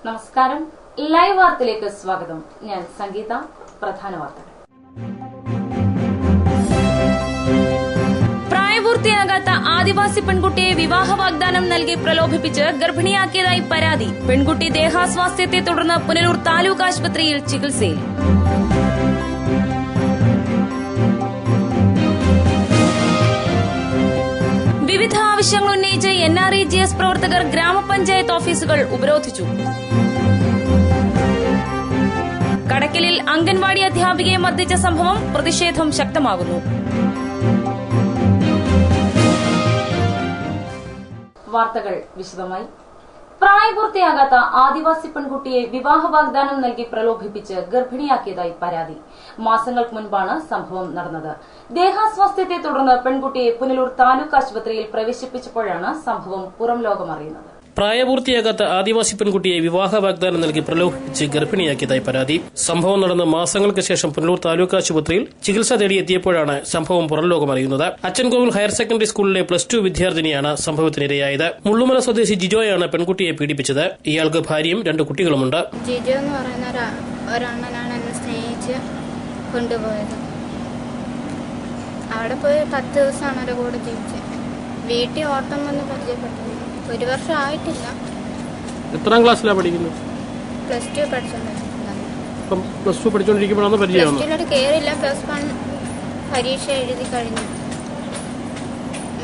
നമസ്കാരം. ലൈവ് വാർത്തയിലേക്ക് സ്വാഗതം. ഞാൻ സംഗീത. പ്രധാന വാർത്തകൾ. പ്രായപൂർത്തിയാകാത്ത ആദിവാസി പെൺകുട്ടിയെ വിവാഹ വാഗ്ദാനം നൽകി പ്രലോഭിപ്പിച്ച് ഗർഭിണിയാക്കിയതായി പരാതി. പെൺകുട്ടി ദേഹാസ്വാസ്ഥ്യത്തെ തുടർന്ന് പുനലൂർ താലൂക്ക് ആശുപത്രിയിൽ ചികിത്സയിൽ. വിവിധ ആവശ്യങ്ങൾ ഉന്നയിച്ച് NREGS പ്രവർത്തകർ ഗ്രാമപഞ്ചായത്ത് ഓഫീസുകൾ ഉപരോധിച്ചു. കടക്കലിൽ അംഗൻവാടി അധ്യാപികയെ മർദ്ദിച്ച സംഭവം പ്രതിഷേധം ശക്തമാകുന്നു. വാർത്തകൾ വിശദമായി. പ്രായപൂർത്തിയാകാത്ത ആദിവാസി പെൺകുട്ടിയെ വിവാഹ വാഗ്ദാനം നൽകി പ്രലോഭിപ്പിച്ച് ഗർഭിണിയാക്കിയതായി പരാതി. മാസങ്ങൾക്ക് മുൻപാണ് സംഭവം നടന്നത്. ദേഹാസ്വാസ്ഥ്യത്തെ തുടർന്ന് പെൺകുട്ടിയെ പുനലൂർ താലൂക്ക് ആശുപത്രിയിൽ പ്രവേശിപ്പിച്ചപ്പോഴാണ് സംഭവം പുറം ലോകമറിയുന്നത്. പ്രായപൂർത്തിയാകാത്ത ആദിവാസി പെൺകുട്ടിയെ വിവാഹ വാഗ്ദാനം നൽകി പ്രലോഭിപ്പിച്ച് ഗർഭിണിയാക്കിയതായി പരാതി. സംഭവം നടന്ന് മാസങ്ങൾക്ക് ശേഷം പുനലൂർ താലൂക്ക് ആശുപത്രിയിൽ ചികിത്സ തേടിയെത്തിയപ്പോഴാണ് സംഭവം പുറംലോകമറിയുന്നത്. അച്ചൻകോവിൽ ഹയർ സെക്കൻഡറി സ്കൂളിലെ +2 വിദ്യാർത്ഥിനിയാണ് സംഭവത്തിനിരയായത്. മുള്ളുമല സ്വദേശി ജിജോയാണ് പെൺകുട്ടിയെ പീഡിപ്പിച്ചത്. ഇയാൾക്ക് ഭാര്യയും 2 കുട്ടികളുമുണ്ട്. ജിജോ എന്ന് പറയുന്ന ഒരണ്ണനാണ് എന്നെ സ്നേഹിച്ച് കൊണ്ടുപോയത്. അവിടെ പോയി 10 ദിവസമാണ് അവരുടെ കൂടെ ജീവിച്ചത്. വീട്ടിൽ ഓട്ടം വന്ന് പരിചയപ്പെട്ടത്. 1 വർഷം ആയിട്ടില്ല. എത്രാം ക്ലാസ്സിലാണ് പഠിക്കുന്നത്? +2 പഠിച്ചോണ്ടിരിക്കുന്നത്. +2 പഠിച്ചോണ്ടിരിക്കുമ്പോഴാണ് പരിചയം. +2 കയറില്ല. +1 പരീക്ഷ എഴുതി കഴിഞ്ഞു.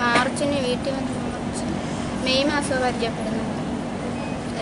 മാർച്ചിന് വീട്ടിൽ വന്ന് മെയ് മാസം പരിചയപ്പെടുന്നത്.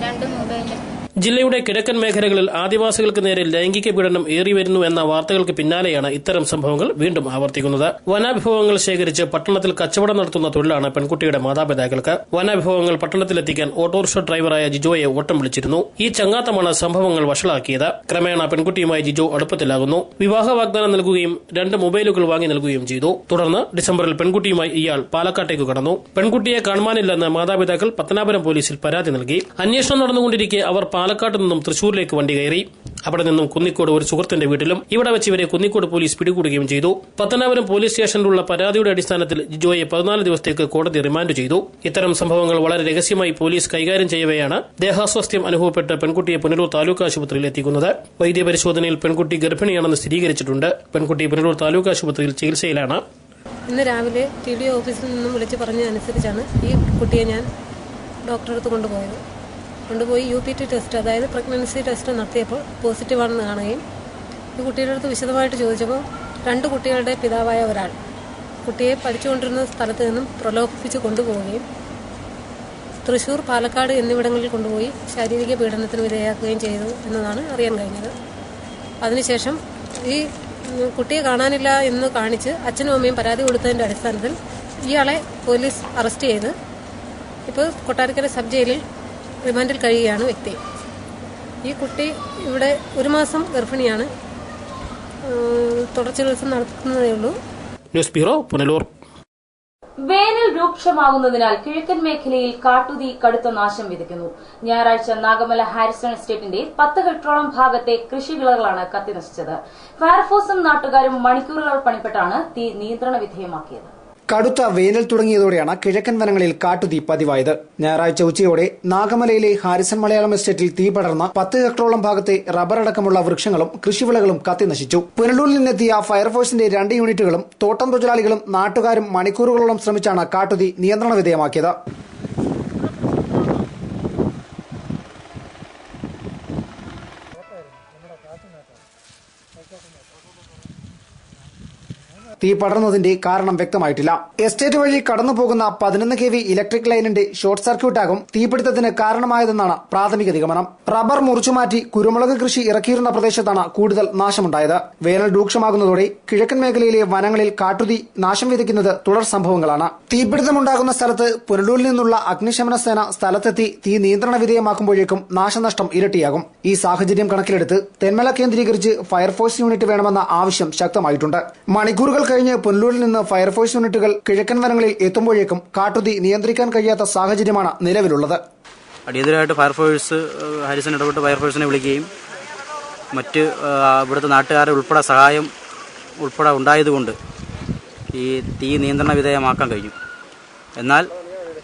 2 മൊബൈല്. ജില്ലയുടെ കിഴക്കൻ മേഖലകളിൽ ആദിവാസികൾക്ക് നേരെ ലൈംഗിക പീഡനം ഏറിവരുന്നു എന്ന വാർത്തകൾക്ക് പിന്നാലെയാണ് ഇത്തരം സംഭവങ്ങൾ വീണ്ടും ആവർത്തിക്കുന്നത്. വനാഭിഭവങ്ങൾ ശേഖരിച്ച് പട്ടണത്തിൽ കച്ചവടം നടത്തുന്ന തൊഴിലാണ് പെൺകുട്ടിയുടെ മാതാപിതാക്കൾക്ക്. വനാഭിഭവങ്ങൾ പട്ടണത്തിലെത്തിക്കാൻ ഓട്ടോറിക്ഷ ഡ്രൈവറായ ജിജോയെ ഓട്ടം വിളിച്ചിരുന്നു. ഈ ചങ്ങാത്തമാണ് സംഭവങ്ങൾ വഷളാക്കിയത്. ക്രമേണ പെൺകുട്ടിയുമായി ജിജോ അടുപ്പത്തിലാകുന്നു. വിവാഹ വാഗ്ദാനം നൽകുകയും 2 മൊബൈലുകൾ വാങ്ങി നൽകുകയും ചെയ്തു. തുടർന്ന് ഡിസംബറിൽ പെൺകുട്ടിയുമായി ഇയാൾ പാലക്കാട്ടേക്ക് കടന്നു. പെൺകുട്ടിയെ കാണുവാനില്ലെന്ന് മാതാപിതാക്കൾ പത്തനാപുരം പോലീസിൽ പരാതി നൽകി. അന്വേഷണം നടന്നുകൊണ്ടിരിക്കെ അവർ പാലക്കാട് നിന്നും തൃശൂരിലേക്ക് വണ്ടി കയറി. അവിടെ നിന്നും കുന്നിക്കോട് ഒരു സുഹൃത്തിന്റെ വീട്ടിലും ഇവിടെ വെച്ച് ഇവരെ കുന്നിക്കോട് പോലീസ് പിടികൂടുകയും ചെയ്തു. പത്തനാപുരം പോലീസ് സ്റ്റേഷനിലുള്ള പരാതിയുടെ അടിസ്ഥാനത്തിൽ ജിജോയെ 14 ദിവസത്തേക്ക് കോടതി റിമാൻഡ് ചെയ്തു. ഇത്തരം സംഭവങ്ങൾ വളരെ രഹസ്യമായി പോലീസ് കൈകാര്യം ചെയ്യവെയാണ് ദേഹാസ്വാസ്ഥ്യം അനുഭവപ്പെട്ട് പെൺകുട്ടിയെ പുനലൂർ താലൂക്ക് ആശുപത്രിയിൽ എത്തിക്കുന്നത്. വൈദ്യപരിശോധനയിൽ പെൺകുട്ടി ഗർഭിണിയാണെന്ന് സ്ഥിരീകരിച്ചിട്ടുണ്ട്. പെൺകുട്ടി പുനലൂർ താലൂക്ക് ആശുപത്രിയിൽ ചികിത്സയിലാണ്. ഇന്ന് രാവിലെ TDO ഓഫീസിൽ നിന്നും വിളിച്ച് പറഞ്ഞതനുസരിച്ചാണ് ഈ കുട്ടിയെ ഞാൻ ഡോക്ടറെ അടുത്ത് കൊണ്ടുപോയി UPT ടെസ്റ്റ്, അതായത് പ്രഗ്നൻസി ടെസ്റ്റ് നടത്തിയപ്പോൾ പോസിറ്റീവാണെന്ന് കാണുകയും ഈ കുട്ടിയുടെ അടുത്ത് വിശദമായിട്ട് ചോദിച്ചപ്പോൾ 2 കുട്ടികളുടെ പിതാവായ ഒരാൾ കുട്ടിയെ പഠിച്ചുകൊണ്ടിരുന്ന സ്ഥലത്ത് നിന്നും പ്രലോഭിപ്പിച്ച് കൊണ്ടുപോവുകയും തൃശൂർ, പാലക്കാട് എന്നിവിടങ്ങളിൽ കൊണ്ടുപോയി ശാരീരിക പീഡനത്തിന് വിധേയമാക്കുകയും ചെയ്തു എന്നതാണ് അറിയാൻ കഴിഞ്ഞത്. അതിനുശേഷം ഈ കുട്ടിയെ കാണാനില്ല എന്ന് കാണിച്ച് അച്ഛനും അമ്മയും പരാതി കൊടുത്തതിൻ്റെ അടിസ്ഥാനത്തിൽ ഇയാളെ പോലീസ് അറസ്റ്റ് ചെയ്ത് ഇപ്പോൾ കൊട്ടാരക്കര സബ് ജയിലിൽ റിമാൻഡിൽ കഴിയുകയാണ് വ്യക്തി. ഈ കുട്ടി ഇവിടെ 1 മാസം ഗർഭിണിയാണ്. തുടർ ചികിത്സ നടത്തുന്നതേ ഉള്ളൂ. News bureau, Punalur. വേനൽ രൂക്ഷമാകുന്നതിനാൽ കിഴക്കൻ മേഖലയിൽ കാട്ടുതീ കടുത്ത നാശം വിതയ്ക്കുന്നു. ഞായറാഴ്ച നാഗമല ഹാരിസൺ എസ്റ്റേറ്റിന്റെ 10 ഹെക്ടറോളം ഭാഗത്തെ കൃഷിവിളകളാണ് കത്തിനശിച്ചത്. ഫയർഫോഴ്സും നാട്ടുകാരും മണിക്കൂറുകൾ പണിപ്പെട്ടാണ് തീ നിയന്ത്രണ വിധേയമാക്കിയത്. കടുത്ത വേനൽ തുടങ്ങിയതോടെയാണ് കിഴക്കൻ വനങ്ങളിൽ കാട്ടുതീ പതിവായത്. ഞായറാഴ്ച ഉച്ചയോടെ നാഗമലയിലെ ഹാരിസൺ മലയാളം എസ്റ്റേറ്റിൽ തീ പടർന്ന 10 ഹെക്ടറോളം ഭാഗത്തെ റബ്ബർ അടക്കമുള്ള വൃക്ഷങ്ങളും കൃഷിവിളകളും കത്തിനശിച്ചു. പുനലൂരിൽ നിന്നെത്തിയ ഫയർഫോഴ്സിന്റെ 2 യൂണിറ്റുകളും തോട്ടം തൊഴിലാളികളും നാട്ടുകാരും മണിക്കൂറുകളോളം ശ്രമിച്ചാണ് കാട്ടുതീ നിയന്ത്രണ വിധേയമാക്കിയത്. തീ പടർന്നതിന്റെ കാരണം വ്യക്തമായിട്ടില്ല. എസ്റ്റേറ്റ് വഴി കടന്നുപോകുന്ന 11 kV ഇലക്ട്രിക് ലൈനിന്റെ ഷോർട്ട് സർക്യൂട്ടാകും തീപിടുത്തത്തിന് കാരണമായതെന്നാണ് പ്രാഥമിക നിഗമനം. റബ്ബർ മുറിച്ചുമാറ്റി കുരുമുളക് കൃഷി ഇറക്കിയിരുന്ന പ്രദേശത്താണ് കൂടുതൽ നാശമുണ്ടായത്. വേനൽ രൂക്ഷമാകുന്നതോടെ കിഴക്കൻ മേഖലയിലെ വനങ്ങളിൽ കാട്ടുതീ നാശം വിതയ്ക്കുന്നത് തുടർ സംഭവങ്ങളാണ്. തീപിടുത്തമുണ്ടാകുന്ന സ്ഥലത്ത് പുനലൂരിൽ നിന്നുള്ള അഗ്നിശമന സേന സ്ഥലത്തെത്തി തീ നിയന്ത്രണ വിധേയമാക്കുമ്പോഴേക്കും നാശനഷ്ടം ഇരട്ടിയാകും. ഈ സാഹചര്യം കണക്കിലെടുത്ത് തെന്മല കേന്ദ്രീകരിച്ച് ഫയർഫോഴ്സ് യൂണിറ്റ് വേണമെന്ന ആവശ്യം ശക്തമായിട്ടുണ്ട്. മണിക്കൂറുകൾ കഴിഞ്ഞ് പുനലൂരിൽ നിന്ന് ഫയർഫോഴ്സ് യൂണിറ്റുകൾ കിഴക്കൻ വനങ്ങളിൽ എത്തുമ്പോഴേക്കും കാട്ടുതീ നിയന്ത്രിക്കാൻ കഴിയാത്ത സാഹചര്യമാണ് നിലവിലുള്ളത്. അടിയന്തരമായിട്ട് ഫയർഫോഴ്സ് ഹാരിസൺ ഇടപെട്ട് ഫയർഫോഴ്സിനെ വിളിക്കുകയും മറ്റ് ഇവിടുത്തെ നാട്ടുകാരുടെ ഉൾപ്പെടെ സഹായം ഉൾപ്പെടെ ഉണ്ടായതുകൊണ്ട് ഈ തീ നിയന്ത്രണ വിധേയമാക്കാൻ കഴിഞ്ഞു. എന്നാൽ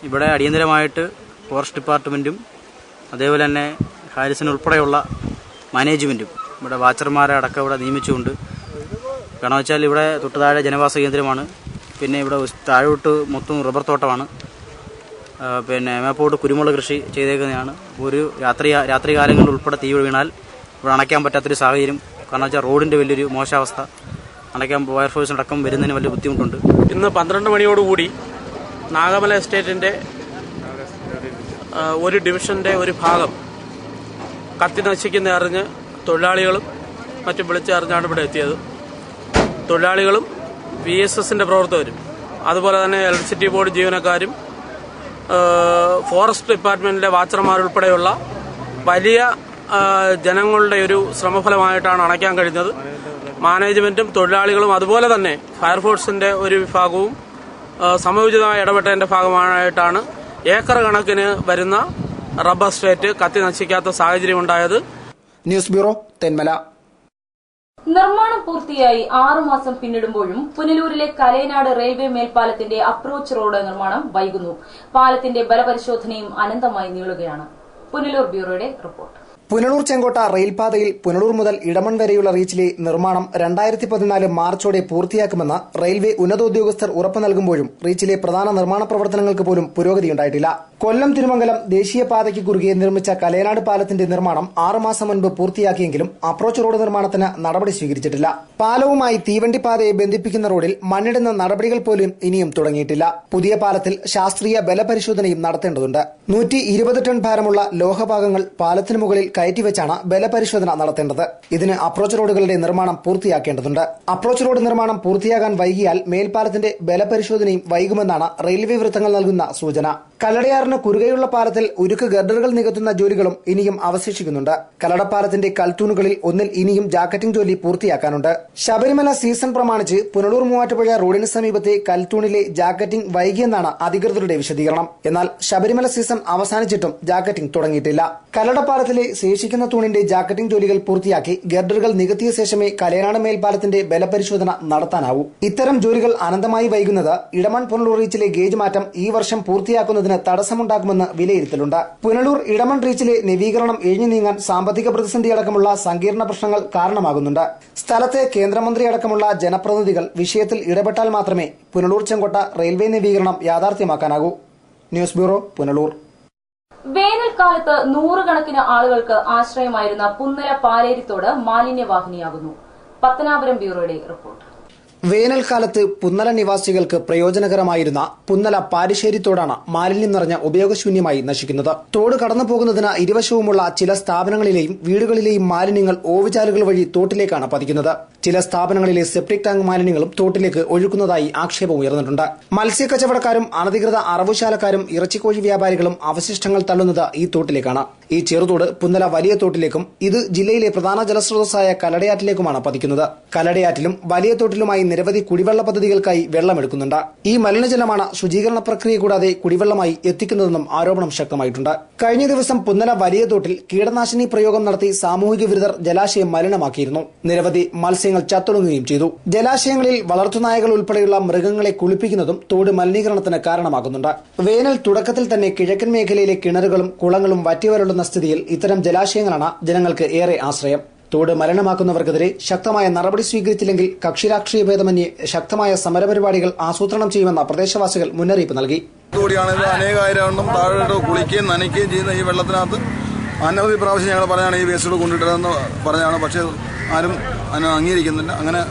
ഇവിടെ അടിയന്തരമായിട്ട് ഫോറസ്റ്റ് ഡിപ്പാർട്ട്മെൻറ്റും അതേപോലെ തന്നെ ഹാരിസൺ ഉൾപ്പെടെയുള്ള മാനേജ്മെൻറ്റും ഇവിടെ വാച്ചർമാരെ അടക്കം ഇവിടെ നിയമിച്ചുകൊണ്ട്, കാരണം വെച്ചാൽ ഇവിടെ തൊട്ട് താഴെ ജനവാസ കേന്ദ്രമാണ്. പിന്നെ ഇവിടെ താഴോട്ട് മൊത്തം റബ്ബർ തോട്ടമാണ്. പിന്നെ മേപ്പോട്ട് കുരുമുളക് കൃഷി ചെയ്തേക്കുന്നതാണ്. ഒരു രാത്രി കാലങ്ങളിൽ ഉൾപ്പെടെ തീ വീണാൽ ഇവിടെ അണയ്ക്കാൻ പറ്റാത്തൊരു സാഹചര്യം. കാരണം വെച്ചാൽ റോഡിൻ്റെ വലിയൊരു മോശാവസ്ഥ. അണയ്ക്കാൻ ഫയർഫോഴ്സിനടക്കം വരുന്നതിന് വലിയ ബുദ്ധിമുട്ടുണ്ട്. ഇന്ന് 12 മണിയോടുകൂടി നാഗമല എസ്റ്റേറ്റിൻ്റെ ഒരു ഡിവിഷൻ്റെ ഒരു ഭാഗം കത്തി നശിക്കുന്ന അറിഞ്ഞ് തൊഴിലാളികളും മറ്റും വിളിച്ചറിഞ്ഞാണ് ഇവിടെ എത്തിയത്. തൊഴിലാളികളും VSSന്റെ പ്രവർത്തകരും അതുപോലെ തന്നെ ഇലക്ട്രിസിറ്റി ബോർഡ് ജീവനക്കാരും ഫോറസ്റ്റ് ഡിപ്പാർട്ട്മെന്റിലെ വാച്ചർമാരുൾപ്പെടെയുള്ള വലിയ ജനങ്ങളുടെ ഒരു ശ്രമഫലമായിട്ടാണ് അണയ്ക്കാൻ കഴിഞ്ഞത്. മാനേജ്മെന്റും തൊഴിലാളികളും അതുപോലെ തന്നെ ഫയർഫോഴ്സിന്റെ ഒരു വിഭാഗവും സമയോചിതമായി ഇടപെട്ടതിന്റെ ഭാഗമായിട്ടാണ് ഏക്കർ കണക്കിന് വരുന്ന റബ്ബർ എസ്റ്റേറ്റ് കത്തി നശിക്കാത്ത സാഹചര്യം ഉണ്ടായത്. News bureau, Thenmala. നിർമ്മാണം പൂർത്തിയായി 6 മാസം പിന്നിടുമ്പോഴും പുനലൂരിലെ കലയനാട് റെയിൽവേ മേൽപ്പാലത്തിന്റെ അപ്രോച്ച് റോഡ് നിർമ്മാണം വൈകുന്നു. പാലത്തിന്റെ ബലപരിശോധനയും അനന്തമായി നീളുകയാണ്. പുനലൂർ ബ്യൂറോയുടെ റിപ്പോർട്ട്. പുനലൂർ ചെങ്കോട്ട റെയിൽപാതയിൽ പുനലൂർ മുതൽ ഇടമൺ വരെയുള്ള റീച്ചിലെ നിർമ്മാണം 2014 മാർച്ചോടെ പൂർത്തിയാക്കുമെന്ന് റെയിൽവേ ഉന്നതോദ്യോഗസ്ഥർ ഉറപ്പു നൽകുമ്പോഴും റീച്ചിലെ പ്രധാന നിർമ്മാണ പ്രവർത്തനങ്ങൾക്ക് പോലും പുരോഗതിയുണ്ടായിട്ടില്ല. കൊല്ലം തിരുമംഗലം ദേശീയപാതയ്ക്ക് കുറുകെ നിർമ്മിച്ച കലയനാട് പാലത്തിന്റെ നിർമ്മാണം 6 മാസം മുൻപ് പൂർത്തിയാക്കിയെങ്കിലും അപ്രോച്ച് റോഡ് നിർമ്മാണത്തിന് നടപടി സ്വീകരിച്ചിട്ടില്ല. പാലവുമായി തീവണ്ടിപ്പാതയെ ബന്ധിപ്പിക്കുന്ന റോഡിൽ മണ്ണിടുന്ന നടപടികൾ പോലും ഇനിയും തുടങ്ങിയിട്ടില്ല. പുതിയ പാലത്തിൽ ശാസ്ത്രീയ ബലപരിശോധനയും നടത്തേണ്ടതുണ്ട്. 120 ടൺ ഭാരമുള്ള ലോഹഭാഗങ്ങൾ പാലത്തിനു മുകളിൽ കയറ്റിവെച്ചാണ് ബലപരിശോധന നടത്തേണ്ടത്. ഇതിന് അപ്രോച്ച് റോഡുകളുടെ നിർമ്മാണം പൂർത്തിയാക്കേണ്ടതുണ്ട്. അപ്രോച്ച് റോഡ് നിർമ്മാണം പൂർത്തിയാകാൻ വൈകിയാൽ മേൽപ്പാലത്തിന്റെ ബലപരിശോധനയും വൈകുമെന്നാണ് റെയിൽവേ വൃത്തങ്ങൾ നൽകുന്ന സൂചന. കല്ലടയാറിന് കുറുകെയുള്ള പാലത്തിൽ ഉരുക്ക് ഗർഡറുകൾ നികത്തുന്ന ജോലികളും ഇനിയും അവശേഷിക്കുന്നുണ്ട്. കല്ലടപ്പാലത്തിന്റെ കൽത്തൂണുകളിൽ ഒന്നിൽ ഇനിയും ജാക്കറ്റിംഗ് ജോലി പൂർത്തിയാക്കാനുണ്ട്. ശബരിമല സീസൺ പ്രമാണിച്ച് പുനലൂർ മൂവാറ്റുപുഴ റോഡിന് സമീപത്തെ കൽത്തൂണിലെ ജാക്കറ്റിംഗ് വൈകിയെന്നാണ് അധികൃതരുടെ വിശദീകരണം. എന്നാൽ ശബരിമല സീസൺ അവസാനിച്ചിട്ടും ജാക്കറ്റിംഗ് തുടങ്ങിയിട്ടില്ല. കല്ലടപ്പാലത്തിലെ ശേഷിക്കുന്ന തൂണിന്റെ ജാക്കറ്റിംഗ് ജോലികൾ പൂർത്തിയാക്കി ഗർഡറുകൾ നികത്തിയ ശേഷമേ കലയനാട് മേൽപ്പാലത്തിന്റെ ബലപരിശോധന നടത്താനാവൂ. ഇത്തരം ജോലികൾ അനന്തമായി വൈകുന്നത് ഇടമൺ പുനലൂർ റീച്ചിലെ ഗേജ് മാറ്റം ഈ വർഷം പൂർത്തിയാക്കുന്നതിന് തടസ്സമുണ്ടാക്കുമെന്ന് വിലയിരുത്തലുണ്ട്. പുനലൂർ ഇടമൺ റീച്ചിലെ നവീകരണം എഴിഞ്ഞു നീങ്ങാൻ സാമ്പത്തിക പ്രതിസന്ധി അടക്കമുള്ള സങ്കീർണ പ്രശ്നങ്ങൾ കാരണമാകുന്നുണ്ട്. സ്ഥലത്തെ കേന്ദ്രമന്ത്രി അടക്കമുള്ള ജനപ്രതിനിധികൾ വിഷയത്തിൽ ഇടപെട്ടാൽ മാത്രമേ പുനലൂർ ചെങ്കോട്ട റെയിൽവേ നവീകരണം യാഥാർത്ഥ്യമാക്കാനാകൂ. News bureau, Punalur. വേനൽക്കാലത്ത് 100 കണക്കിന് ആളുകൾക്ക് ആശ്രയമായിരുന്ന പുന്നല പാലേരിത്തോട് മാലിന്യവാഹിനിയാകുന്നു. പത്തനാപുരം ബ്യൂറോയുടെ റിപ്പോർട്ട്. വേനൽക്കാലത്ത് പുന്നല നിവാസികൾക്ക് പ്രയോജനകരമായിരുന്ന പുന്നല പാരിശ്ശേരിത്തോടാണ് മാലിന്യം നിറഞ്ഞ ഉപയോഗശൂന്യമായി നശിക്കുന്നത്. തോട് കടന്നു പോകുന്നതിന് ഇരുവശവുമുള്ള ചില സ്ഥാപനങ്ങളിലെയും വീടുകളിലെയും മാലിന്യങ്ങൾ ഓവുചാലുകൾ വഴി തോട്ടിലേക്കാണ് പതിക്കുന്നത്. ചില സ്ഥാപനങ്ങളിലെ സെപ്റ്റിക് ടാങ്ക് മാലിന്യങ്ങളും തോട്ടിലേക്ക് ഒഴുക്കുന്നതായി ആക്ഷേപം ഉയർന്നിട്ടുണ്ട്. മത്സ്യക്കച്ചവടക്കാരും അനധികൃത അറവുശാലക്കാരും ഇറച്ചിക്കോഴി വ്യാപാരികളും അവശിഷ്ടങ്ങൾ തള്ളുന്നത് ഈ തോട്ടിലേക്കാണ്. ഈ ചെറുതോട് പുന്നല വലിയ തോട്ടിലേക്കും ഇത് ജില്ലയിലെ പ്രധാന ജലസ്രോതസ്സായ കല്ലടയാറ്റിലേക്കുമാണ് പതിക്കുന്നത്. കല്ലടയാറ്റിലും വലിയ തോട്ടിലുമായി നിരവധി കുടിവെള്ള പദ്ധതികൾക്കായി വെള്ളമെടുക്കുന്നുണ്ട്. ഈ മലിനജലമാണ് ശുചീകരണ പ്രക്രിയ കൂടാതെ കുടിവെള്ളമായി എത്തിക്കുന്നതെന്നും ആരോപണം ശക്തമായിട്ടുണ്ട്. കഴിഞ്ഞ ദിവസം പുന്നല വലിയ തോട്ടിൽ കീടനാശിനി പ്രയോഗം നടത്തി സാമൂഹിക വിരുദ്ധർ ജലാശയം മലിനമാക്കിയിരുന്നു. നിരവധി മത്സ്യങ്ങൾ ചത്തൊടുങ്ങുകയും ചെയ്തു. ജലാശയങ്ങളിൽ വളർത്തുനായകൾ ഉൾപ്പെടെയുള്ള മൃഗങ്ങളെ കുളിപ്പിക്കുന്നതും തോട് മലിനീകരണത്തിന് കാരണമാകുന്നുണ്ട്. വേനൽ തുടക്കത്തിൽ തന്നെ കിഴക്കൻ മേഖലയിലെ കിണറുകളും കുളങ്ങളും വറ്റിവരളുന്ന സ്ഥിതിയിൽ ഇത്തരം ജലാശയങ്ങളാണ് ജനങ്ങൾക്ക് ഏറെ ആശ്രയം. തോട് മലിനമാക്കുന്നവർക്കെതിരെ ശക്തമായ നടപടി സ്വീകരിച്ചില്ലെങ്കിൽ കക്ഷിരാഷ്ട്രീയ ഭേദമന്യേ ശക്തമായ സമരപരിപാടികൾ ആസൂത്രണം ചെയ്യുമെന്ന പ്രദേശവാസികൾ മുന്നറിയിപ്പ് നൽകി. അനേകായിരം താഴോട്ട് കുളിക്കുകയും നനയ്ക്കുകയും ചെയ്യുന്ന ഈ വെള്ളത്തിനകത്ത് അനവധി പ്രാവശ്യം ഞങ്ങൾ പറഞ്ഞാണ് ഈ വേസ്റ്റോട് കൊണ്ടിട്ടതെന്ന് പറഞ്ഞാണ്. പക്ഷേ ആരും അതിനെ അംഗീകരിക്കുന്നില്ല. അങ്ങനെ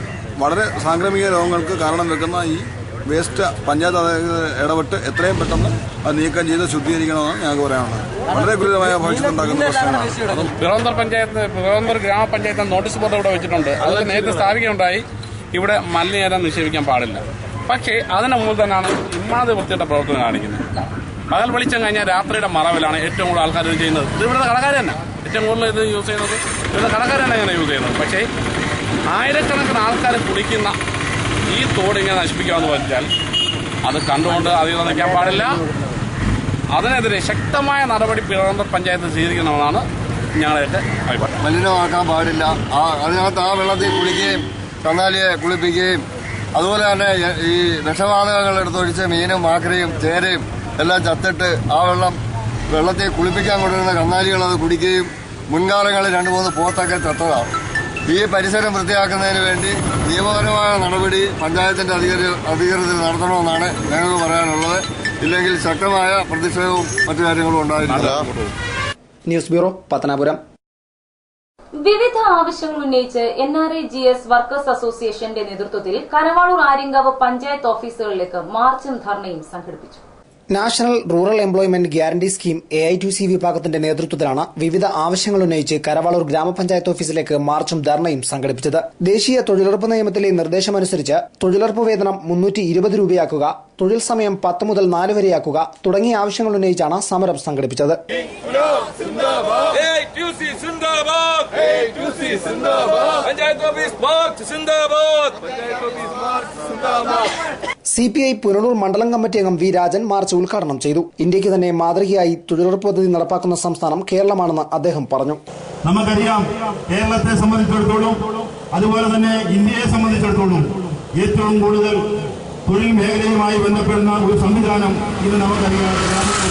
വളരെ സാംക്രമിക രോഗങ്ങൾക്ക് കാരണം വെക്കുന്ന ഈ വേസ്റ്റ് പഞ്ചായത്ത് ഇടപെട്ട് എത്രയും പെട്ടെന്ന് അത് നീക്കം ചെയ്ത് ശുദ്ധീകരിക്കണമെന്നാണ് ഞങ്ങൾക്ക് പറയാനുള്ളത്. വളരെ ഗുരുതരമായ ഭവിഷ്യത്തുണ്ടാക്കുന്ന പ്രശ്നങ്ങളാണ്. പിറവന്തൂർ ഗ്രാമപഞ്ചായത്ത് നോട്ടീസ് ബോർഡ് ഇവിടെ വെച്ചിട്ടുണ്ട്. അത് നേരത്തെ സ്ഥാപിക്കുകയുണ്ടായി. ഇവിടെ മലിനജലം നിക്ഷേപിക്കാൻ പാടില്ല. പക്ഷേ അതിന് മുമ്പ് തന്നെയാണ് ഇമ്മാതിരി വൃത്തിയുടെ പ്രവർത്തനം കാണിക്കുന്നത്. പകൽ വെളിച്ചം കഴിഞ്ഞാൽ രാത്രിയുടെ മറവിലാണ് ഏറ്റവും കൂടുതൽ ആൾക്കാർ ഇത് ചെയ്യുന്നത്. ഇത് ഇവിടുത്തെ കടക്കാർ തന്നെ ഏറ്റവും കൂടുതൽ ഇത് യൂസ് ചെയ്യുന്നത്. ഇവിടുത്തെ കടക്കാർ തന്നെ ഇങ്ങനെ യൂസ് ചെയ്യുന്നത്. പക്ഷേ ആയിരക്കണക്കിന് ആൾക്കാർ കുടിക്കുന്ന ഈ തോടിങ്ങനെ നശിപ്പിക്കാമെന്ന് വെച്ചാൽ അത് കണ്ടുകൊണ്ട് അധികം നിൽക്കാൻ പാടില്ല. അതിനെതിരെ ശക്തമായ നടപടി പിറവന്തൂർ പഞ്ചായത്ത് സ്വീകരിക്കണമെന്നാണ് ഞങ്ങളുടെ അഭിപ്രായം. മലിനമാക്കാൻ പാടില്ല. അതിനകത്ത് ആ വെള്ളത്തിൽ കുളിക്കുകയും കന്നാലിയെ കുളിപ്പിക്കുകയും അതുപോലെ തന്നെ ഈ വിഷവാതകങ്ങൾ എടുത്തൊഴിച്ച് മീനും മാക്രയും ചേരയും എല്ലാം ചത്തിട്ട് ആ വെള്ളത്തെ കുളിപ്പിക്കാൻ കൊണ്ടുവരുന്ന കന്നാലികൾ അത് കുടിക്കുകയും മുൻകാലങ്ങളിൽ 2-3 പോത്തൊക്കെ ചത്തതാണ്. ഈ പരിസരം വൃത്തിയാക്കുന്നതിന് വേണ്ടി നിയമപരമായ നടപടി പഞ്ചായത്തിന്റെ അധികൃതർ നടത്തണമെന്നാണ് ഞങ്ങൾക്ക് പറയാനുള്ളത്. ഇല്ലെങ്കിൽ ശക്തമായ പ്രതിഷേധവും മറ്റു കാര്യങ്ങളും ഉണ്ടായിരിക്കും. News bureau, Pathanapuram. വിവിധ ആവശ്യങ്ങൾ ഉന്നയിച്ച് NRAGS വർക്കേഴ്സ് അസോസിയേഷന്റെ നേതൃത്വത്തിൽ കരവാളൂർ ആര്യങ്കാവ് പഞ്ചായത്ത് ഓഫീസുകളിലേക്ക് മാർച്ചും ധർണയും സംഘടിപ്പിച്ചു. National rural employment guarantee scheme AITC വിഭാഗത്തിന്റെ നേതൃത്വത്തിലാണ് വിവിധ ആവശ്യങ്ങൾ ഉന്നയിച്ച് കരവാളൂർ ഗ്രാമപഞ്ചായത്ത് ഓഫീസിലേക്ക് മാർച്ചും ധർണയും സംഘടിപ്പിച്ചത്. ദേശീയ തൊഴിലുറപ്പ് നിയമത്തിലെ നിർദ്ദേശമനുസരിച്ച് തൊഴിലുറപ്പ് വേതനം 320 രൂപയാക്കുക, തൊഴിൽ സമയം 10 മുതൽ 4 വരെയാക്കുക തുടങ്ങിയ ആവശ്യങ്ങൾ ഉന്നയിച്ചാണ് സമരം സംഘടിപ്പിച്ചത്. CPI പുനലൂർ മണ്ഡലം കമ്മിറ്റി അംഗം വി രാജൻ മാർച്ച് ഉദ്ഘാടനം ചെയ്തു. ഇന്ത്യക്ക് തന്നെ മാതൃകയായി തൊഴിലുറപ്പ് പദ്ധതി നടപ്പാക്കുന്ന സംസ്ഥാനം കേരളമാണെന്ന് അദ്ദേഹം പറഞ്ഞു. നമുക്കറിയാം, കേരളത്തെ സംബന്ധിച്ചിടത്തോളം അതുപോലെ തന്നെ ഇന്ത്യയെ സംബന്ധിച്ചിടത്തോളം ഏറ്റവും കൂടുതൽ തൊഴിൽ മേഖലയുമായി ബന്ധപ്പെടുന്ന ഒരു സംവിധാനം ഇത് നമുക്കറിയാം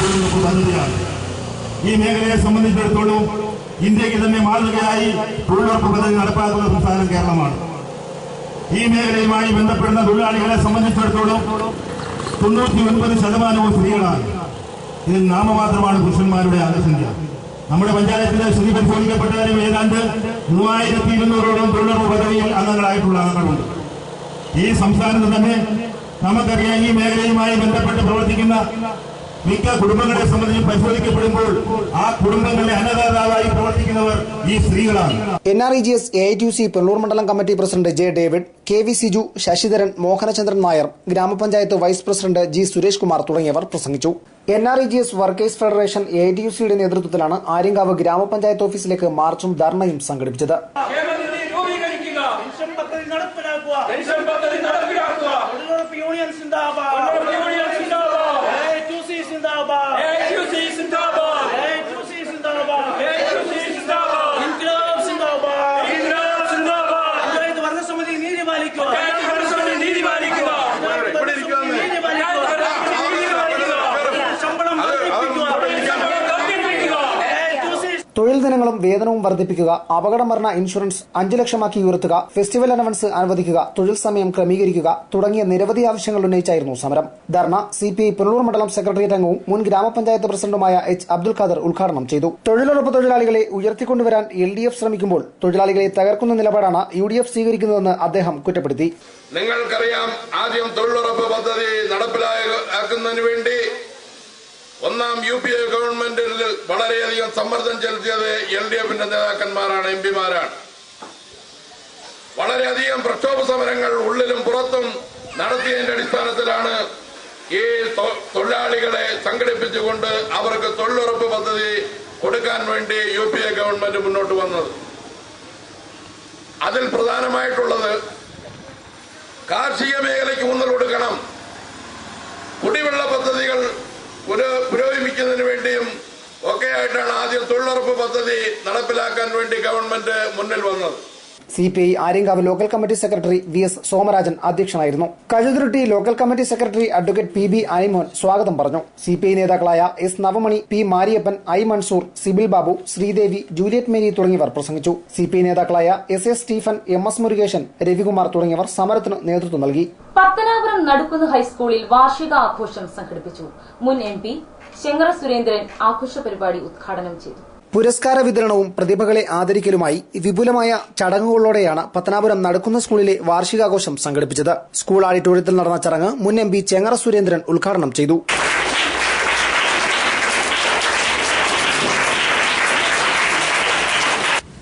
തൊഴിലുറപ്പ് പദ്ധതിയാണ്. ഈ മേഖലയെ സംബന്ധിച്ചിടത്തോളം ഇന്ത്യക്ക് തന്നെ മാതൃകയായി തൊഴിലുറപ്പ് പദ്ധതി നടപ്പാക്കുന്ന സംസ്ഥാനം കേരളമാണ്. ഈ മേഖലയുമായി ബന്ധപ്പെടുന്ന തൊഴിലാളികളെ സംബന്ധിച്ചിടത്തോളം 99% സ്ത്രീകളാണ്. ഇതിൽ നാമമാത്രമാണ് പുരുഷന്മാരുടെ ആകർഷണീയ. നമ്മുടെ പഞ്ചായത്തിലെ സ്ഥിതി പരിശോധിക്കപ്പെട്ടവരും ഏതാണ്ട് 3200ഓളം തൊഴിലുറപ്പ് പദ്ധതിയിൽ അംഗങ്ങളായിട്ടുള്ള ആളുകളുണ്ട്. ഈ സംസ്ഥാനത്ത് തന്നെ നമുക്കറിയാം, ഈ മേഖലയുമായി ബന്ധപ്പെട്ട് പ്രവർത്തിക്കുന്ന മിക്ക കുടുംബങ്ങളെ സംബന്ധിച്ച് പരിശോധിക്കപ്പെടുമ്പോൾ ആ കുടുംബങ്ങളിലെ അന്നദാതാവായി പ്രവർത്തിക്കുന്നവർ ഈ സ്ത്രീകളാണ്. NRAGS AITC പുനലൂർ മണ്ഡലം committee president J. David, KV Siju, Sasidharan, Mohanachandran Nair, ഗ്രാമപഞ്ചായത്ത് vice president G. Suresh Kumar തുടങ്ങിയവർ പ്രസംഗിച്ചു. NRAGS വർക്കേഴ്സ് ഫെഡറേഷൻ AITUCയുടെ നേതൃത്വത്തിലാണ് ആര്യങ്കാവ് ഗ്രാമപഞ്ചായത്ത് ഓഫീസിലേക്ക് മാർച്ചും ധർണയും സംഘടിപ്പിച്ചത്. തൊഴിൽ ദിനങ്ങളും വേതനവും വർദ്ധിപ്പിക്കുക, അപകടമരണ ഇൻഷുറൻസ് 5 ലക്ഷമാക്കി ഉയർത്തുക, ഫെസ്റ്റിവൽ അലവൻസ് അനുവദിക്കുക, തൊഴിൽ സമയം ക്രമീകരിക്കുക തുടങ്ങിയ നിരവധി ആവശ്യങ്ങൾ ഉന്നയിച്ചായിരുന്നു സമരം. ധർണ CPI പുനലൂർ മണ്ഡലം സെക്രട്ടേറിയറ്റ് അംഗവും മുൻ ഗ്രാമപഞ്ചായത്ത് പ്രസിഡന്റുമായ H. അബ്ദുൽ ഖാദർ ഉദ്ഘാടനം ചെയ്തു. തൊഴിലുറപ്പ് തൊഴിലാളികളെ ഉയർത്തിക്കൊണ്ടുവരാൻ LDF ശ്രമിക്കുമ്പോൾ തൊഴിലാളികളെ തകർക്കുന്ന നിലപാടാണ് UDF സ്വീകരിക്കുന്നതെന്ന് അദ്ദേഹം കുറ്റപ്പെടുത്തി. നിങ്ങൾക്കറിയാം, ആദ്യം തൊഴിലുറപ്പ് പദ്ധതി നടപ്പിലാക്കുന്നതിന് വേണ്ടി ഒന്നാം UPA ഗവൺമെന്റിൽ വളരെയധികം സമ്മർദ്ദം ചെലുത്തിയത് LDFന്റെ നേതാക്കന്മാരാണ്, MP-മാരാണ്. വളരെയധികം പ്രക്ഷോഭ സമരങ്ങൾ ഉള്ളിലും പുറത്തും നടത്തിയതിന്റെ അടിസ്ഥാനത്തിലാണ് ഈ തൊഴിലാളികളെ സംഘടിപ്പിച്ചുകൊണ്ട് അവർക്ക് തൊഴിലുറപ്പ് പദ്ധതി കൊടുക്കാൻ വേണ്ടി UPA ഗവൺമെന്റ് മുന്നോട്ട് വന്നത്. അതിൽ പ്രധാനമായിട്ടുള്ളത് കാർഷിക മേഖലയ്ക്ക് ഊന്നൽ കൊടുക്കണം, കുടിവെള്ള പദ്ധതികൾ പുരോഗമിക്കുന്നതിന് വേണ്ടിയും ഒക്കെ ആയിട്ടാണ് ആദ്യം തൊഴിലുറപ്പ് പദ്ധതി നടപ്പിലാക്കാൻ വേണ്ടി ഗവൺമെന്റ് മുന്നിൽ വന്നത്. CPI Aryankavu local committee secretary VS Somarajan അധ്യക്ഷനായിരുന്നു. Kazhuthurutty local committee secretary advocate PB Animon സ്വാഗതം പറഞ്ഞു. CPI നേതാക്കളായ S. Navamani, P. Mariappan, I. Mansoor, Sibil Babu, Sreedevi, Juliet Mary തുടങ്ങിയവർ പ്രസംഗിച്ചു. CPI നേതാക്കളായ S. Stephen, MS Murukesan, Ravikumar തുടങ്ങിയവർ സമരത്തിന് നേതൃത്വം നൽകി. പത്തനാപുരം നടുക്കുന്ന് ഹൈസ്കൂളിൽ വാർഷിക ആഘോഷം സംഘടിപ്പിച്ചു. മുൻ MP ശങ്കര സുരേന്ദ്രൻ ആഘോഷ പരിപാടി ഉദ്ഘാടനം ചെയ്തു. പുരസ്കാര വിതരണവും പ്രതിഭകളെ ആദരിക്കലുമായി വിപുലമായ ചടങ്ങുകളോടെയാണ് പത്തനാപുരം നടുക്കുന്ന സ്കൂളിലെ വാർഷികാഘോഷം സംഘടിപ്പിച്ചത്. സ്കൂൾ ഓഡിറ്റോറിയത്തിൽ നടന്ന ചടങ്ങ് മുൻ MP ചെങ്ങറ സുരേന്ദ്രൻ ഉദ്ഘാടനം ചെയ്തു.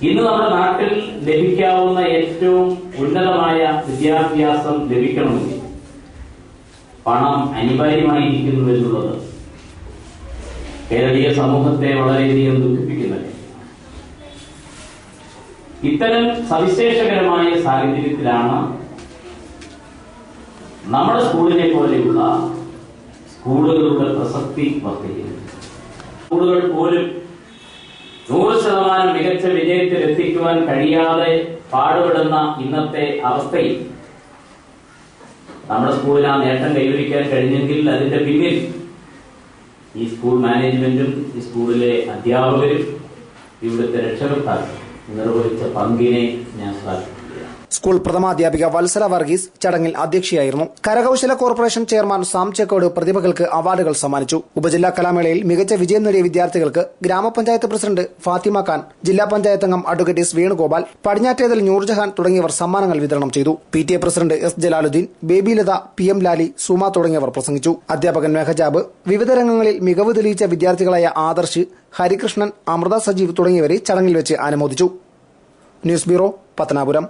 ഇന്ന് നമ്മുടെ നാട്ടിൽ ലഭിക്കാവുന്ന ഏറ്റവും ഉന്നതമായ വിദ്യാഭ്യാസം ലഭിക്കണമെങ്കിൽ പണം അനിവാര്യമായിരിക്കുന്നു എന്നുള്ളത് കേരളീയ സമൂഹത്തെ വളരെയധികം ദുഃഖിപ്പിക്കുന്നത്. ഇത്തരം സവിശേഷകരമായ സാഹചര്യത്തിലാണ് നമ്മുടെ സ്കൂളിനെ പോലെയുള്ള സ്കൂളുകളുടെ പ്രസക്തി വർദ്ധിക്കുന്നത്. സ്കൂളുകൾ പോലും 100% മികച്ച വിജയത്തിലെത്തിക്കുവാൻ കഴിയാതെ പാടുപെടുന്ന ഇന്നത്തെ അവസ്ഥയിൽ നമ്മുടെ സ്കൂളിന് ആ നേട്ടം കൈവരിക്കാൻ കഴിഞ്ഞെങ്കിൽ അതിന്റെ പിന്നിൽ ഈ സ്കൂൾ മാനേജ്മെന്റും ഈ സ്കൂളിലെ അധ്യാപകരും ഇവിടുത്തെ രക്ഷകർത്താക്കൾ നിർവഹിച്ച പങ്കിനെ ഞാൻ ശ്ലാഘിക്കുകയാണ്. സ്കൂൾ പ്രഥമാധ്യാപിക വത്സല വർഗീസ് ചടങ്ങിൽ അധ്യക്ഷയായിരുന്നു. കരകൌശല കോർപ്പറേഷൻ ചെയർമാൻ സാം ചേക്കോട് പ്രതിഭകൾക്ക് അവാർഡുകൾ സമ്മാനിച്ചു. ഉപജില്ലാ കലാമേളയിൽ മികച്ച വിജയം നേടിയ വിദ്യാർത്ഥികൾക്ക് ഗ്രാമപഞ്ചായത്ത് പ്രസിഡന്റ് ഫാത്തിമ ഖാൻ, ജില്ലാ പഞ്ചായത്ത് അംഗം അഡ്വക്കേറ്റ് എസ് വേണുഗോപാൽ, പടിഞ്ഞാറ്റേതൽ നൂർജഹാൻ തുടങ്ങിയവർ സമ്മാനങ്ങൾ വിതരണം ചെയ്തു. PTA president S Jalaluddin, baby Latha, PM Lali, Suma തുടങ്ങിയവർ പ്രസംഗിച്ചു. അധ്യാപകൻ മെഹജാബ്, വിവിധ രംഗങ്ങളിൽ മികവ് തെളിയിച്ച വിദ്യാർത്ഥികളായ ആദർശ്, ഹരികൃഷ്ണൻ, അമൃത സജീവ് തുടങ്ങിയവരെ ചടങ്ങിൽ വെച്ച് അനുമോദിച്ചു. News bureau, Pathanapuram.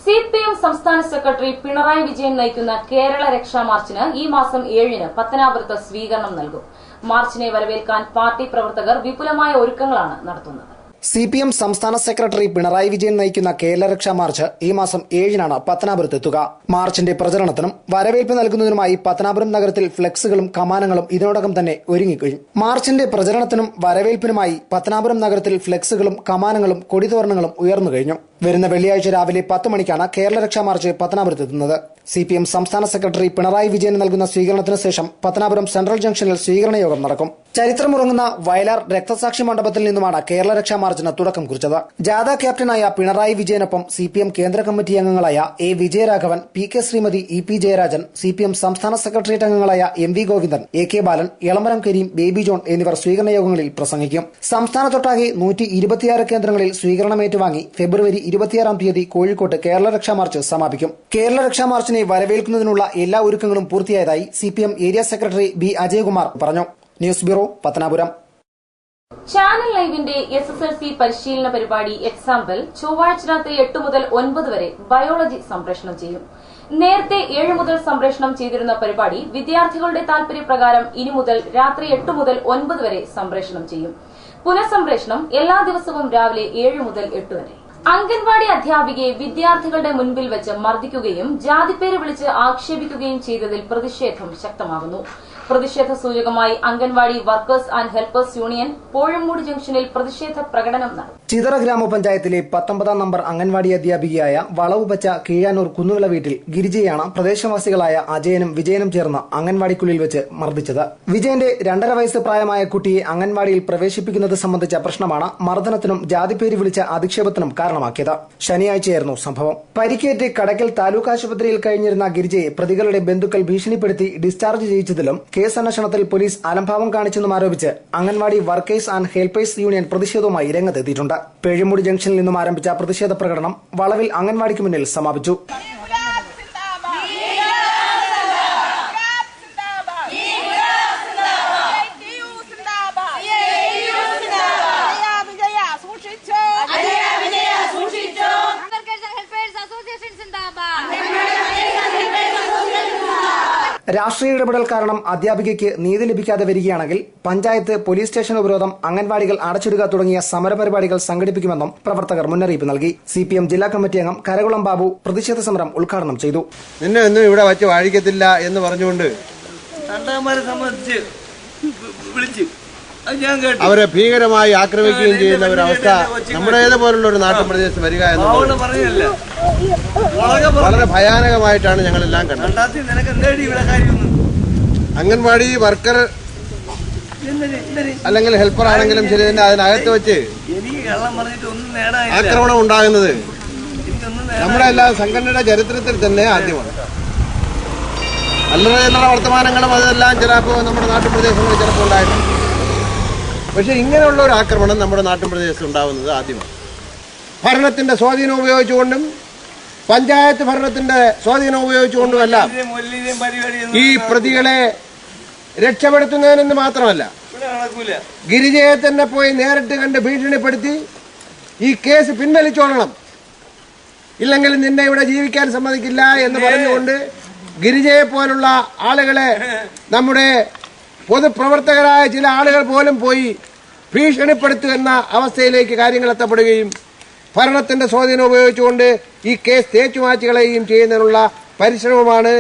CPM സംസ്ഥാന സെക്രട്ടറി പിണറായി വിജയൻ നയിക്കുന്ന കേരള രക്ഷാ മാർച്ചിന് ഈ മാസം 7-ന് പത്തനാപുരത്ത് സ്വീകരണം നൽകും. മാർച്ചിനെ വരവേൽക്കാൻ പാർട്ടി പ്രവർത്തകർ വിപുലമായ ഒരുക്കങ്ങളാണ് നടത്തുന്നത്. CPM സംസ്ഥാന സെക്രട്ടറി പിണറായി വിജയൻ നയിക്കുന്ന കേരള രക്ഷാ മാർച്ച് ഈ മാസം 7-നാണ് പത്തനാപുരത്ത് എത്തുക. മാർച്ചിന്റെ പ്രചരണത്തിനും വരവേൽപ്പ് നൽകുന്നതിനുമായി പത്തനാപുരം നഗരത്തിൽ ഫ്ലെക്സുകളും കമാനങ്ങളും ഇതിനോടകം തന്നെ ഒരുങ്ങിക്കഴിഞ്ഞു. മാർച്ചിന്റെ പ്രചരണത്തിനും വരവേൽപ്പിനുമായി പത്തനാപുരം നഗരത്തിൽ ഫ്ലെക്സുകളും കമാനങ്ങളും കൊടിതോരണങ്ങളും ഉയർന്നു കഴിഞ്ഞു. വരുന്ന വെള്ളിയാഴ്ച രാവിലെ 10 മണിക്കാണ് കേരള രക്ഷാ മാർച്ച് പത്തനാപുരത്ത് എത്തുന്നത്. CPM സംസ്ഥാന സെക്രട്ടറി പിണറായി വിജയന് നൽകുന്ന സ്വീകരണത്തിന് ശേഷം പത്തനാപുരം സെൻട്രൽ ജംഗ്ഷനിൽ സ്വീകരണ യോഗം നടക്കും. ചരിത്രമുറങ്ങുന്ന വയലാർ രക്തസാക്ഷി മണ്ഡപത്തിൽ നിന്നുമാണ് കേരള രക്ഷാ മാർച്ചിന് തുടക്കം കുറിച്ചത്. ജാഥ ക്യാപ്റ്റനായ പിണറായി വിജയനൊപ്പം CPM കേന്ദ്ര കമ്മിറ്റി അംഗങ്ങളായ A. Vijayaraghavan, PK Shrimati, EP Jayarajan, CPM സംസ്ഥാന സെക്രട്ടേറിയറ്റ് അംഗങ്ങളായ MV ഗോവിന്ദൻ, AK ബാലൻ, എളമരം കരീം, ബേബി ജോൺ എന്നിവർ സ്വീകരണ യോഗങ്ങളിൽ പ്രസംഗിക്കും. സംസ്ഥാനത്തൊട്ടാകെ 126 കേന്ദ്രങ്ങളിൽ സ്വീകരണം ഏറ്റുവാങ്ങി ഫെബ്രുവരി 26-ാം തീയതി കോഴിക്കോട്ട് കേരള രക്ഷാ മാർച്ച് സമാപിക്കും. കേരള രക്ഷാ മാർച്ചിനെ വരവേൽക്കുന്നതിനുള്ള എല്ലാ ഒരുക്കങ്ങളും പൂർത്തിയായതായി CPM area secretary B. Ajayakumar പറഞ്ഞു. News bureau, Pathanapuram. ചാനൽ ലൈവിന്റെ SSLC പരിശീലന പരിപാടി എക്സാമ്പിൾ ചൊവ്വാഴ്ച രാത്രി 8 മുതൽ 9 വരെ ബയോളജി സംപ്രേഷണം ചെയ്യും. നേരത്തെ 7 മുതൽ സംപ്രേഷണം ചെയ്തിരുന്ന പരിപാടി വിദ്യാർത്ഥികളുടെ താൽപര്യപ്രകാരം ഇനി മുതൽ രാത്രി 8 മുതൽ 9 വരെ സംപ്രേഷണം ചെയ്യും. പുനഃസംപ്രേഷണം എല്ലാ ദിവസവും രാവിലെ 7 മുതൽ 8 വരെ. അംഗൻവാടി അധ്യാപികയെ വിദ്യാർത്ഥികളുടെ മുൻപിൽ വെച്ച് മർദ്ദിക്കുകയും ജാതിപ്പേര് വിളിച്ച് ആക്ഷേപിക്കുകയും ചെയ്തതിൽ പ്രതിഷേധം ശക്തമാകുന്നു. പ്രതിഷേധ സൂചകമായി anganwadi workers and helpers union Pozhamoodu ജംഗ്ഷനിൽ പ്രതിഷേധ പ്രകടനം നടത്തി. ചിതറ ഗ്രാമപഞ്ചായത്തിലെ 19-ാം നമ്പർ അംഗൻവാടി അധ്യാപികയായ വളവുപച്ച കീഴാനൂർ കുന്നുവിള വീട്ടിൽ ഗിരിജയാണ് പ്രദേശവാസികളായ അജയനും വിജയനും ചേർന്ന് അംഗൻവാടിക്കുള്ളിൽ വെച്ച് മർദ്ദിച്ചത്. വിജയന്റെ 2.5 വയസ്സ് പ്രായമായ കുട്ടിയെ അംഗൻവാടിയിൽ പ്രവേശിപ്പിക്കുന്നത് സംബന്ധിച്ച പ്രശ്നമാണ് മർദ്ദനത്തിനും ജാതിപ്പേര് വിളിച്ച അധിക്ഷേപത്തിനും കാരണമാക്കിയത്. ശനിയാഴ്ചയായിരുന്നു സംഭവം. പരിക്കേറ്റ് കടക്കൽ താലൂക്ക് ആശുപത്രിയിൽ കഴിഞ്ഞിരുന്ന ഗിരിജയെ പ്രതികളുടെ ബന്ധുക്കൾ ഭീഷണിപ്പെടുത്തി ഡിസ്ചാർജ് ചെയ്യിച്ചതിലും കേസന്വേഷണത്തിൽ പോലീസ് അലംഭാവം കാണിച്ചെന്നും ആരോപിച്ച് anganwadi workers and helpers union പ്രതിഷേധവുമായി രംഗത്തെത്തിയിട്ടുണ്ട്. പേഴുമൂടി ജംഗ്ഷനിൽ നിന്നും ആരംഭിച്ച പ്രതിഷേധ പ്രകടനം വളവിൽ അംഗൻവാടിക്ക് മുന്നിൽ സമാപിച്ചു. രാഷ്ട്രീയ ഇടപെടൽ കാരണം അധ്യാപികയ്ക്ക് നീതി ലഭിക്കാതെ വരികയാണെങ്കിൽ പഞ്ചായത്ത്, പോലീസ് സ്റ്റേഷൻ ഉപരോധം, അംഗൻവാടികൾ അടച്ചിടുക തുടങ്ങിയ സമരപരിപാടികൾ സംഘടിപ്പിക്കുമെന്നും പ്രവർത്തകർ മുന്നറിയിപ്പ് നൽകി. CPM ജില്ലാ കമ്മിറ്റി അംഗം കരകുളം ബാബു പ്രതിഷേധ സമരം ഉദ്ഘാടനം ചെയ്തു. നിന്നെ ഒന്നും ഇവിടെ വച്ച് വാഴിക്കത്തില്ല എന്ന് പറഞ്ഞുകൊണ്ട് അവരെ ഭീകരമായി ആക്രമിക്കുകയും ചെയ്യുന്ന ഒരു അവസ്ഥ നമ്മുടേതുപോലുള്ള ഒരു നാട്ടുപ്രദേശത്ത് വരിക എന്നുള്ളത് വളരെ ഭയാനകമായിട്ടാണ് ഞങ്ങളെല്ലാം കണ്ടത്. അംഗൻവാടി വർക്കർ അല്ലെങ്കിൽ ഹെൽപ്പർ ആണെങ്കിലും ശരി തന്നെ അതിനകത്ത് വെച്ച് ആക്രമണം ഉണ്ടാകുന്നത് നമ്മുടെ എല്ലാ സംഘടനയുടെ ചരിത്രത്തിൽ തന്നെ ആദ്യമാണ്. നല്ല വർത്തമാനങ്ങളും അതെല്ലാം ചിലപ്പോൾ നമ്മുടെ നാട്ടുപ്രദേശങ്ങളിൽ ചിലപ്പോൾ ഉണ്ടായിട്ടുണ്ട്. പക്ഷെ ഇങ്ങനെയുള്ള ഒരു ആക്രമണം നമ്മുടെ നാട്ടുപ്രദേശത്ത് ഉണ്ടാകുന്നത് ആദ്യമാണ്. ഭരണത്തിന്റെ സ്വാധീനം ഉപയോഗിച്ചുകൊണ്ടും പഞ്ചായത്ത് ഭരണത്തിന്റെ സ്വാധീനം ഉപയോഗിച്ചുകൊണ്ടുമെല്ലാം ഈ പ്രതികളെ രക്ഷപ്പെടുത്തുന്നതിനെന്ന് മാത്രമല്ല ഗിരിജയെ തന്നെ പോയി നേരിട്ട് കണ്ട് ഭീഷണിപ്പെടുത്തി ഈ കേസ് പിൻവലിച്ചോളണം, ഇല്ലെങ്കിൽ നിന്നെ ഇവിടെ ജീവിക്കാൻ സമ്മതിക്കില്ല എന്ന് പറഞ്ഞുകൊണ്ട് ഗിരിജയെ പോലുള്ള ആളുകളെ നമ്മുടെ പൊതുപ്രവർത്തകരായ ചില ആളുകൾ പോലും പോയി ഭീഷണിപ്പെടുത്തുന്ന അവസ്ഥയിലേക്ക് കാര്യങ്ങൾ എത്തപ്പെടുകയും ഭരണത്തിന്റെ സ്വാധീനം ഉപയോഗിച്ചുകൊണ്ട് ഈ കേസ് തേച്ചുമാച്ചുകളെയും ചെയ്യുന്നതിനുള്ള പരിശ്രമമാണ്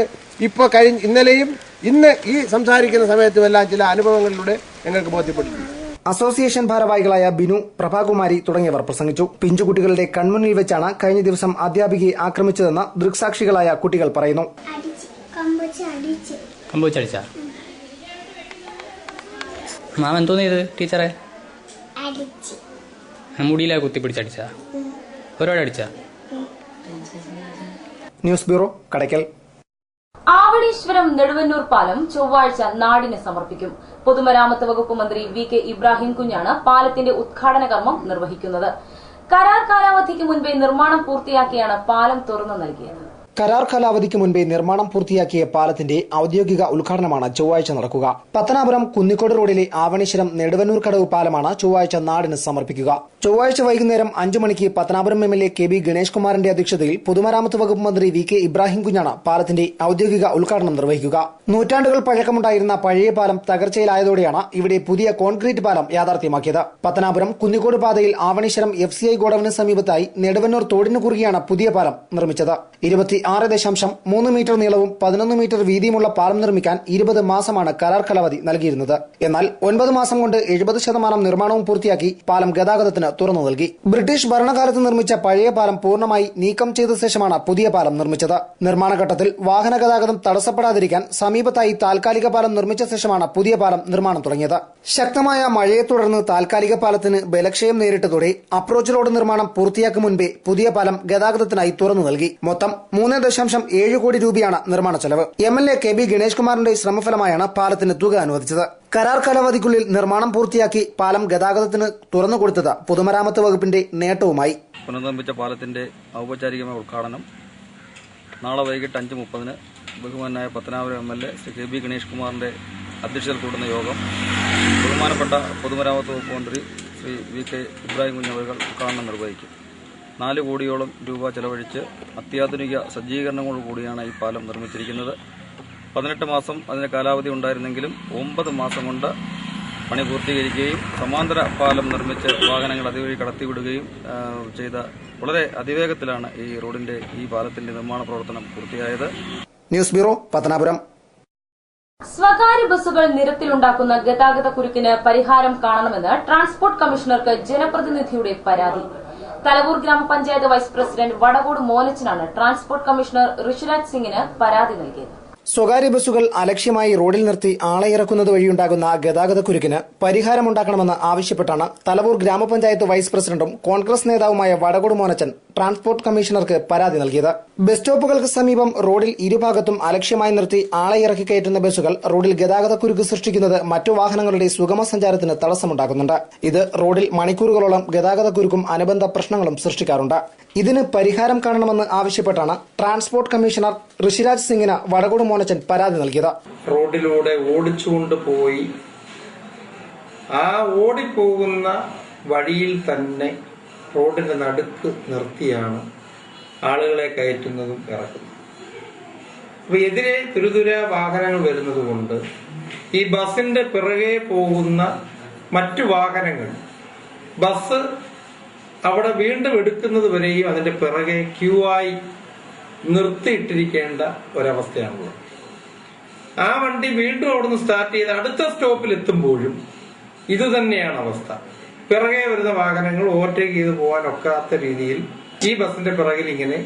ഇപ്പോൾ ഇന്നലെയും ഇന്ന് ഈ സംസാരിക്കുന്ന സമയത്തുമെല്ലാം ചില അനുഭവങ്ങളിലൂടെ ഞങ്ങൾക്ക് ബോധ്യപ്പെട്ടിട്ടുണ്ട്. അസോസിയേഷൻ ഭാരവാഹികളായ ബിനു, പ്രഭാകുമാരി തുടങ്ങിയവർ പ്രസംഗിച്ചു. പിഞ്ചുകുട്ടികളുടെ കൺമുന്നിൽ വെച്ചാണ് കഴിഞ്ഞ ദിവസം അധ്യാപികയെ ആക്രമിച്ചതെന്ന് ദൃക്സാക്ഷികളായ കുട്ടികൾ പറയുന്നു. മാമൻ തോന്നിയത് ടീച്ചറെ മുടിയിലെ കുത്തിപ്പിടിച്ചടിച്ചാ? ഒരുപാട് അടിച്ചാ? News bureau, Kadakkal. ആവണീശ്വരം നെടുവന്നൂർ പാലം ചൊവ്വാഴ്ച നാടിന് സമർപ്പിക്കും. പൊതുമരാമത്ത് വകുപ്പ് മന്ത്രി VK ഇബ്രാഹിം കുഞ്ഞാണ് പാലത്തിന്റെ ഉദ്ഘാടന കർമ്മം നിർവഹിക്കുന്നത്. കരാർ കാലാവധിക്ക് മുൻപേ നിർമ്മാണം പൂർത്തിയാക്കിയാണ് പാലം തുറന്നു നൽകിയത്. കരാർ കാലാവധിക്ക് മുൻപേ നിർമ്മാണം പൂർത്തിയാക്കിയ പാലത്തിന്റെ ഔദ്യോഗിക ഉദ്ഘാടനമാണ് ചൊവ്വാഴ്ച നടക്കുക. പത്തനാപുരം കുന്നിക്കോട് റോഡിലെ ആവണീശ്വരം നെടുവന്നൂർ കടവ് പാലമാണ് ചൊവ്വാഴ്ച നാടിന് സമർപ്പിക്കുക. ചൊവ്വാഴ്ച വൈകുന്നേരം 5 മണിക്ക് പത്തനാപുരം MLA KB ഗണേഷ് കുമാറിന്റെ അധ്യക്ഷതയിൽ പൊതുമരാമത്ത് വകുപ്പ് മന്ത്രി VK ഇബ്രാഹിം കുഞ്ഞാണ് പാലത്തിന്റെ ഔദ്യോഗിക ഉദ്ഘാടനം നിർവഹിക്കുക. നൂറ്റാണ്ടുകൾ പഴക്കമുണ്ടായിരുന്ന പഴയ പാലം തകർച്ചയിലായതോടെയാണ് ഇവിടെ പുതിയ കോൺക്രീറ്റ് പാലം യാഥാർത്ഥ്യമാക്കിയത്. പത്തനാപുരം കുന്നിക്കോട് പാതയിൽ ആവണീശ്വരം FCI ഗോഡൌണിന് സമീപത്തായി നെടുവന്നൂർ തോടിനു കുറുകെയാണ് പുതിയ പാലം നിർമ്മിച്ചത്. 26.3 മീറ്റർ നീളവും 11 മീറ്റർ വീതിയുമുള്ള പാലം നിർമ്മിക്കാൻ 20 മാസമാണ് കരാർ കാലാവധി നൽകിയിരുന്നത്. എന്നാൽ 9 മാസം കൊണ്ട് 70% നിർമ്മാണവും പൂർത്തിയാക്കി പാലം ഗതാഗതത്തിന് തുറന്നു നൽകി. ബ്രിട്ടീഷ് ഭരണകാലത്ത് നിർമ്മിച്ച പഴയ പാലം പൂർണ്ണമായി നീക്കം ചെയ്ത ശേഷമാണ് പുതിയ പാലം നിർമ്മിച്ചത്. നിർമ്മാണ ഘട്ടത്തിൽ വാഹന ഗതാഗതം തടസ്സപ്പെടാതിരിക്കാൻ സമീപത്തായി താൽക്കാലിക പാലം നിർമ്മിച്ച ശേഷമാണ് പുതിയ പാലം നിർമ്മാണം തുടങ്ങിയത്. ശക്തമായ മഴയെ തുടർന്ന് താൽക്കാലിക പാലത്തിന് ബലക്ഷയം നേരിട്ടതോടെ അപ്രോച്ച് റോഡ് നിർമ്മാണം പൂർത്തിയാക്കും മുൻപേ പുതിയ പാലം ഗതാഗതത്തിനായി തുറന്നു നൽകി. മൊത്തം 3.7 കോടി രൂപയാണ് നിർമ്മാണ ചെലവ്. MLA KB ഗണേഷ് കുമാറിന്റെ ശ്രമഫലമായാണ് പാലത്തിന് തുക അനുവദിച്ചത്. കരാർ കാലാവധിക്കുള്ളിൽ നിർമ്മാണം പൂർത്തിയാക്കി പാലം ഗതാഗതത്തിന് തുറന്നുകൊടുത്തത് പൊതുമരാമത്ത് വകുപ്പിന്റെ നേട്ടവുമായി. പുനർനിർമ്മിച്ച പാലത്തിന്റെ ഔപചാരികമായ ഉദ്ഘാടനം നാളെ വൈകിട്ട് 5:30 ബഹുമാനായ പത്തനാപുരം MLA ശ്രീ KB ഗണേഷ് കുമാറിന്റെ അധ്യക്ഷതയിൽ കൂടുന്ന യോഗം ബഹുമാനപ്പെട്ട പൊതുമരാമത്ത് വകുപ്പ് മന്ത്രി ശ്രീ VK ഇബ്രാഹിം കുഞ്ഞ് ഉദ്ഘാടനം നിർവഹിക്കും. 4 കോടിയോളം രൂപ ചെലവഴിച്ച് അത്യാധുനിക സജ്ജീകരണങ്ങളോട് കൂടിയാണ് ഈ പാലം നിർമ്മിച്ചിരിക്കുന്നത്. 18 മാസം അതിന് കാലാവധി ഉണ്ടായിരുന്നെങ്കിലും 9 മാസം കൊണ്ട് പണി പൂർത്തീകരിക്കുകയും സമാന്തര പാലം നിർമ്മിച്ച് വാഹനങ്ങൾ അതുവഴി കടത്തിവിടുകയും ചെയ്ത വളരെ അതിവേഗത്തിലാണ് ഈ പാലത്തിന്റെ നിർമ്മാണ പ്രവർത്തനം പൂർത്തിയായത്. News bureau, Pathanapuram. സ്വകാര്യ ബസ്സുകൾ നിരത്തിലുണ്ടാക്കുന്ന ഗതാഗത കുരുക്കിന് പരിഹാരം കാണണമെന്ന് ട്രാൻസ്പോർട്ട് കമ്മീഷണർക്ക് ജനപ്രതിനിധിയുടെ പരാതി. തലവൂർ ഗ്രാമപഞ്ചായത്ത് വൈസ് പ്രസിഡന്റ് വടകോട് മോനച്ചനാണ് ട്രാൻസ്പോർട്ട് കമ്മീഷണർ ഋഷിരാജ് സിംഗിന് പരാതി നൽകിയത്. സ്വകാര്യ ബസ്സുകൾ അലക്ഷ്യമായി റോഡിൽ നിർത്തി ആളെ ഇറക്കുന്നത് വഴിയുണ്ടാകുന്ന ഗതാഗത കുരുക്കിന് പരിഹാരമുണ്ടാക്കണമെന്ന് ആവശ്യപ്പെട്ടാണ് തലവൂർ ഗ്രാമപഞ്ചായത്ത് വൈസ് പ്രസിഡന്റും കോൺഗ്രസ് നേതാവുമായ വടകോട് മോനച്ചൻ ട്രാൻസ്പോർട്ട് കമ്മീഷണർക്ക് പരാതി നൽകിയത്. ബസ് സ്റ്റോപ്പുകൾക്ക് സമീപം റോഡിൽ ഇരുഭാഗത്തും അലക്ഷ്യമായി നിർത്തി ആളെ ഇറക്കി കയറ്റുന്ന ബസ്സുകൾ റോഡിൽ ഗതാഗത കുരുക്ക് സൃഷ്ടിക്കുന്നത് മറ്റു വാഹനങ്ങളുടെ സുഗമ സഞ്ചാരത്തിന് തടസ്സമുണ്ടാക്കുന്നുണ്ട്. ഇത് റോഡിൽ മണിക്കൂറുകളോളം ഗതാഗത കുരുക്കും അനുബന്ധ പ്രശ്നങ്ങളും സൃഷ്ടിക്കാറുണ്ട്. ഇതിന് പരിഹാരം കാണണമെന്ന് ആവശ്യപ്പെട്ടാണ് ട്രാൻസ്പോർട്ട് കമ്മീഷണർ ഋഷിരാജ് സിംഗിന് വടകോട് മോനച്ചൻ പരാതി നൽകിയത്. റോഡിലൂടെ ഓടിച്ചുകൊണ്ട് പോയി ആ ഓടിപ്പോകുന്ന വഴിയിൽ തന്നെ റോഡിന്റെ നടുക്ക് നിർത്തിയാണ് ആളുകളെ കയറ്റുന്നതും ഇറക്കുന്നതും. അപ്പൊ എതിരെ തുരുതുര വാഹനങ്ങൾ വരുന്നത് കൊണ്ട് ഈ ബസിന്റെ പിറകെ പോകുന്ന മറ്റു വാഹനങ്ങൾ ബസ് അവിടെ വീണ്ടും എടുക്കുന്നത് വരെയും അതിന്റെ പിറകെ ക്യൂ ആയി നിർത്തിയിട്ടിരിക്കേണ്ട ഒരവസ്ഥയാണുള്ളത്. ആ വണ്ടി വീണ്ടും അവിടുന്ന് സ്റ്റാർട്ട് ചെയ്ത് അടുത്ത സ്റ്റോപ്പിൽ എത്തുമ്പോഴും ഇത് തന്നെയാണ് അവസ്ഥ. പിറകെ വരുന്ന വാഹനങ്ങൾ ഓവർടേക്ക് ചെയ്ത് പോകാൻ ഒക്കാത്ത രീതിയിൽ ഈ ബസിന്റെ പിറകിൽ ഇങ്ങനെ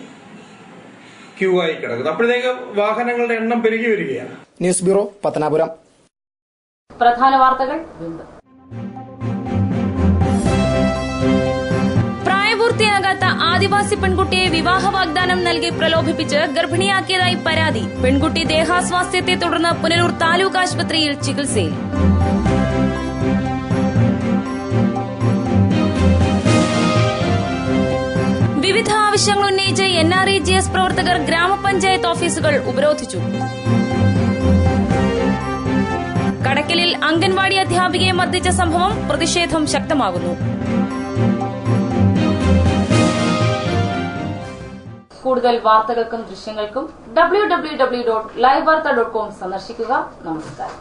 ക്യൂ ആയി കിടക്കുന്നു. അപ്പോഴത്തേക്ക് വാഹനങ്ങളുടെ എണ്ണം പെരുകി വരികയാണ്. News bureau, Pathanapuram. പ്രധാന വാർത്തകൾ വീണ്ടും. പ്രായപൂർത്തിയാകാത്ത ആദിവാസി പെൺകുട്ടിയെ വിവാഹ വാഗ്ദാനം നൽകി പ്രലോഭിപ്പിച്ച് ഗർഭിണിയാക്കിയതായി പരാതി. പെൺകുട്ടി ദേഹാസ്വാസ്ഥ്യത്തെ തുടർന്ന് പുനലൂർ താലൂക്ക് ആശുപത്രിയിൽ ചികിത്സയിൽ. വിവിധ ആവശ്യങ്ങൾ ഉന്നയിച്ച് NREGS പ്രവർത്തകർ ഗ്രാമപഞ്ചായത്ത് ഓഫീസുകൾ ഉപരോധിച്ചു. കടയ്ക്കലിൽ അംഗൻവാടി അധ്യാപികയെ മർദ്ദിച്ച സംഭവം പ്രതിഷേധം ശക്തമാകുന്നു. കൂടുതൽ വാർത്തകൾക്കും ദൃശ്യങ്ങൾക്കും www.livevarta.com സന്ദർശിക്കുക. നമസ്കാരം.